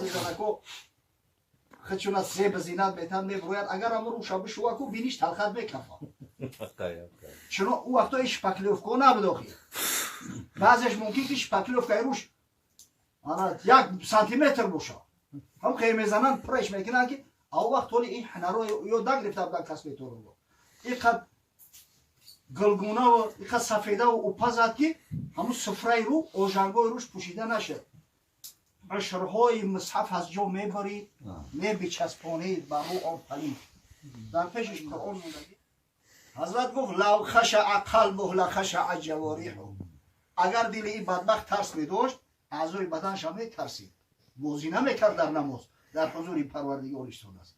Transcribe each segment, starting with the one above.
بعضی زنکو خچونا زیب زینت میتن میبروید اگر امرو شب شواکو بینیش تلخت میکفا چون او وقتا ایش پکلیوفکو نبوداخی بعضیش ممکن که ایش پکلیوفکو روش یک سانتیمتر بوشا هم خیلی میزنن پرش میکنن که او وقت تولی این حنرو یا دنگ رفته بودن کس بیتور رو اینقدر گلگونه و اینقدر سفیده و اوپا زد که همون سفره رو اوژنگای روش پوشیده نشد عشرهای مصحف از جو میبرید میبچسبانید با رو آن پلید در پیشش قرآن مونده حضرت گفت لو خشع قلبه لخشع جوارحه اگر دل این بدبخت ترس میداشت اعضای بدنش هم میترسید بازی نمیکرد در نماز در حضور پروردگارش سود است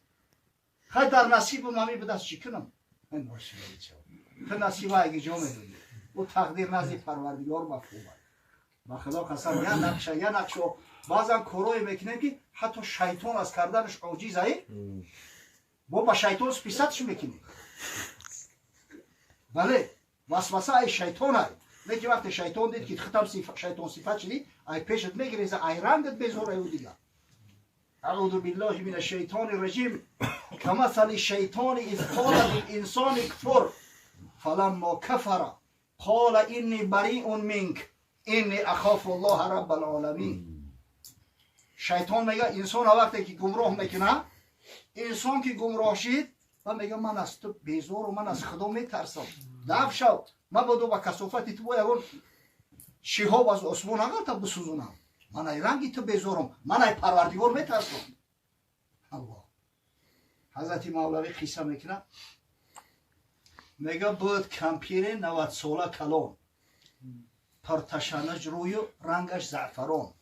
خیلی در نصیب مامی به دست چی کنم این ماشیه چه نصیب اگه جا میدونی و تقدیر نزد پروردگار مفهومه و خدا قسم یا نقشه بعضا کارای میکنیم که حتی شیطان از کردنش عاجزه ما با شیطان سپیستش میکنیم بله وسوسه ای شیطان ای لیکن وقتی شیطان دید که ختم شیطان صفت شدی ای پیشت میگریزه ای رندت بزور ایو دیگه اعوذ بالله من الشیطان الرجیم کمثل الشیطان اذ قال للانسان اکفر فلما کفر قال انی بریء منک انی اخاف الله رب العالمین شیطان میگه انسان وقتی که گمراه میکنه انسان که گمراه شد و میگه من از تو بیزار و من از خدا میترسم دفع شو من بدو با کثافت تو باید شهاب از آسمان اگر تا بسوزونم من ای رنگی تو بیزارم من ای پروردگار میترسم الله حضرت مولوی قصه میکنه میگه بود کمپیر 90 ساله کلان پرتشنج روی رنگش زعفران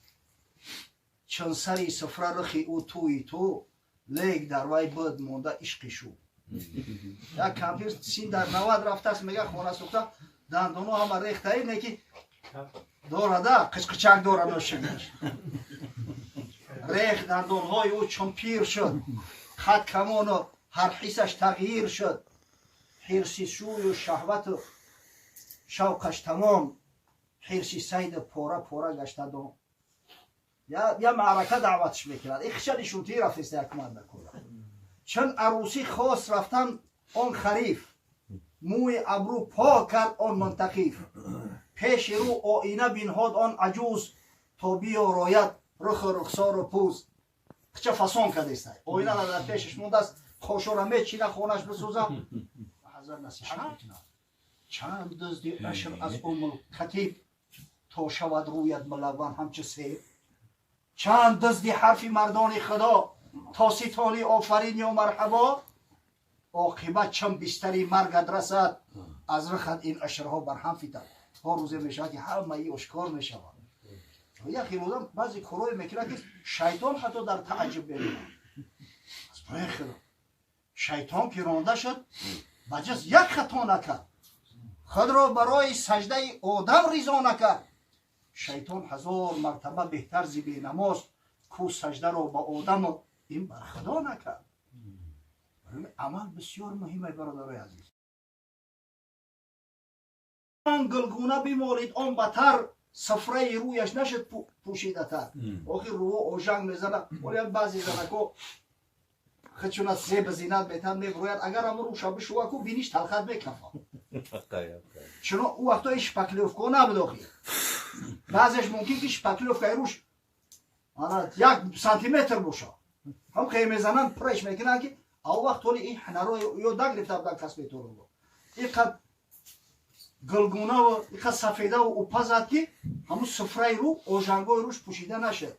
چون سری سفره رخی او توی تو لیک در وی بود مونده عشقی شو یک کمپیر سین در 90 رفته است میگه خونه سوخته دندانو همه ریخته ای نیکی دارده قچقچک داره نوشگیش ریخ دندانهای او چون پیر شد خط کمان و هر حیثش تغییر شد حرسی شوی و شهوت و شوقش تمام حرسی سید پوره پوره گشته دام یا معرکه دعوتش میکرد این خشد شوتی رفت یک مرد کنه چون عروسی خاص رفتن آن خریف موی ابرو پاک کرد آن منتقیف پیش رو آینه بینهاد آن عجوز تا بیا رایت رخ رخسار و پوز چه فسان کرده است آینه را در پیشش مونده است خوشو را میچینه خونش بسوزم حضرت نصیحت میکنه چند دزدی عشر از خطیب تا شود رویت ملون همچه سیب چند دزدی حرفی مردان خدا تا ستانی آفرین یا مرحبا عاقبت چم بستری مرگت رسد از رخت این اشرها بر هم فیتد تا روزه میشه که همه ای اشکار میشه یکی روزم بعضی کارهای میکنه که شیطان حتی در تعجب ببینه از برای خدا شیطان که رانده شد بجز یک خطا نکرد خود را برای سجده آدم ریزا نکرد شیطان 1000 مرتبه بهتر زی بی نماز کو سجده را با آدم و این بر خدا نکرد عمل بسیار مهمه برادرای عزیز آن گلگونه بیمالید آن بتر سفره رویش نشد پوشیده تر آخی رو اوژنگ میزنه ولی بعضی زنکو خچونا زیب زینت میتن میبروید اگر امرو شب شواکو بینیش تلخت میکفا چون او وقتا ایش پکلیوفکو نبوداخی بعضیش ممکن که ایش پکلیوفکو روش یک سانتیمتر بوشا هم خیلی میزنن پرش میکنن که او وقت تولی این حنرو یا دنگ رفته بودن کس بیتور رو اینقدر گلگونه و اینقدر سفیده و اوپا زد که همون سفره رو اوژنگای روش پوشیده نشد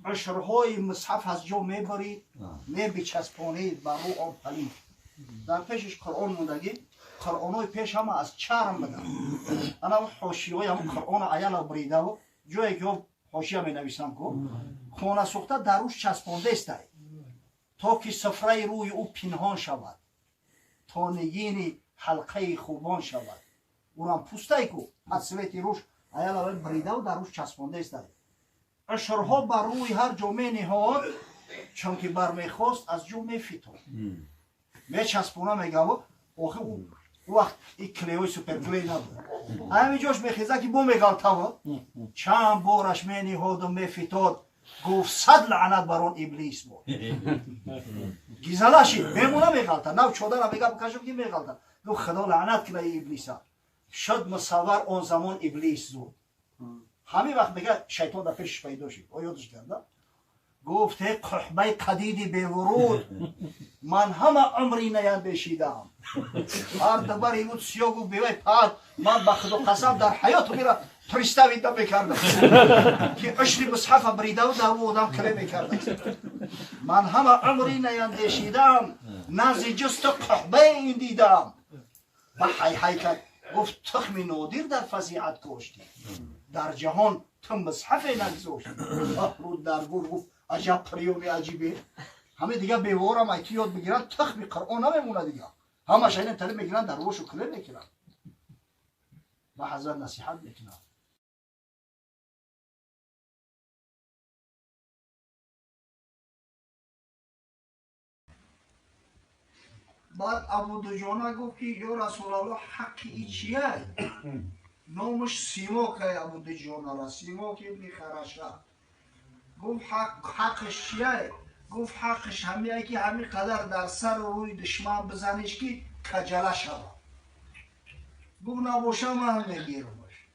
عشرهای مصحف از جو میبرید میبچسبانید با رو آن پلید در پیشش قرآن موندگی قرآنای پیش همه از چرم بدن انا حاشیه های همون قرآن عیال بریده و جایی که حاشیه می نویسم که خانه سوخته در روش چسبانده است تا که سفره روی او پنهان شود تا نگین حلقه خوبان شود اونم پوسته کو از سویتی روش عیال بریده و در روش چسبانده است اشرها بر روی هر جامعه نهاد چون که بر میخواست از جو میفیتون میچسبونه میگه آخه او وقت این کلیوی سوپر کلی نبود همین جاش میخیزه که بو میگالتا چند بارش می نهاد و میفیتاد گفت 100 لعنت بر اون ابلیس بود گیزلاشی بمونه میغلطه نو چودر میگم کشم که میغلطه گفت خدا لعنت کنه ابلیسا شد مصور اون زمان ابلیس زود همین وقت میگه شیطان در پیش پیدا شد یادش کرده گفت قحبه قدید به ورود من همه عمری نیندیشیدم هر دبر این بود سیاه گفت بیوی پاد من به خدا قسم در حیات میره پرستاویده میکردم که اشری مصحف بریده و در بودم کله میکردم من همه عمری نیندیشیدم نزد جست قحبه این دیدم و حی کرد گفت تخمی نادر در فضیعت کشتی در جهان تو مصحف نگذاشتی رود در گور گفت عجب پریومی عجیبه همه دیگه بیوارم ایتی یاد بگیرن تخمی قرآن نمیمونه دیگه همه شاید طلب میگیرن در روش و کله میکنن و حضرت نصیحت میکنن بعد ابو دجانه گفت که یا رسول الله حقی ای چیه؟ نامش سیماک ابو دجانه را سیماک ابن خرشه گفت حقش چیه؟ گفت حقش همیه که همین قدر در سر روی دشمن بزنیش که کجله شود گفت نباشه من میگیرمش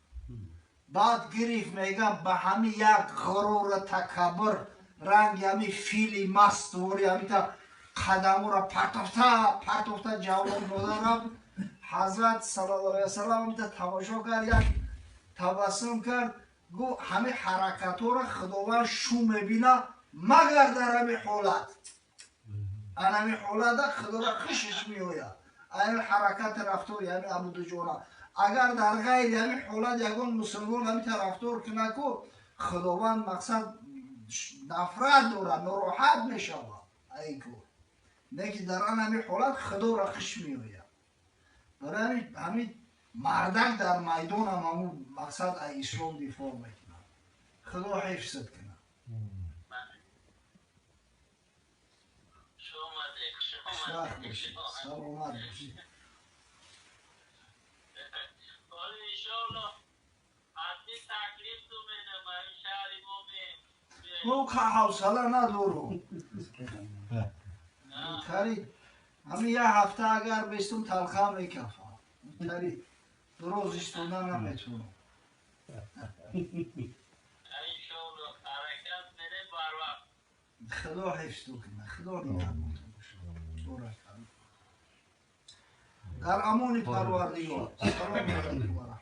بعد گریف میگم به همین یک غرور تکبر رنگ همین فیلی مست وری همین تا قدم را پرتفته جواب دادم حضرت صلی الله علیه وسلم تا تماشا کرد یک تبسم کرد گو همه حرکت ها را خداوند شو میبینه مگر در همین حالت همین حالت خدا را خشش میوید این حرکت رفتار یعنی ابو دجانه اگر در غیر همین حالت یگان مسلمان همین رفتار کنه کو خداوند مقصد نفرت داره ناراحت میشود ای کو نه که در آن همین حالت خدا را خش میوید برای همین مردک در میدان هم همون مقصد اسلام دفاع میکنه خدا حفظت کنه سلامت باشی او که حوصله ندارم کاری همین یه هفته اگر بستم تلخه میکفم کاری درست استوندن نمیتونم خدا حفظ کنه خدا نگهدار در امان پروردگار سلام علیکم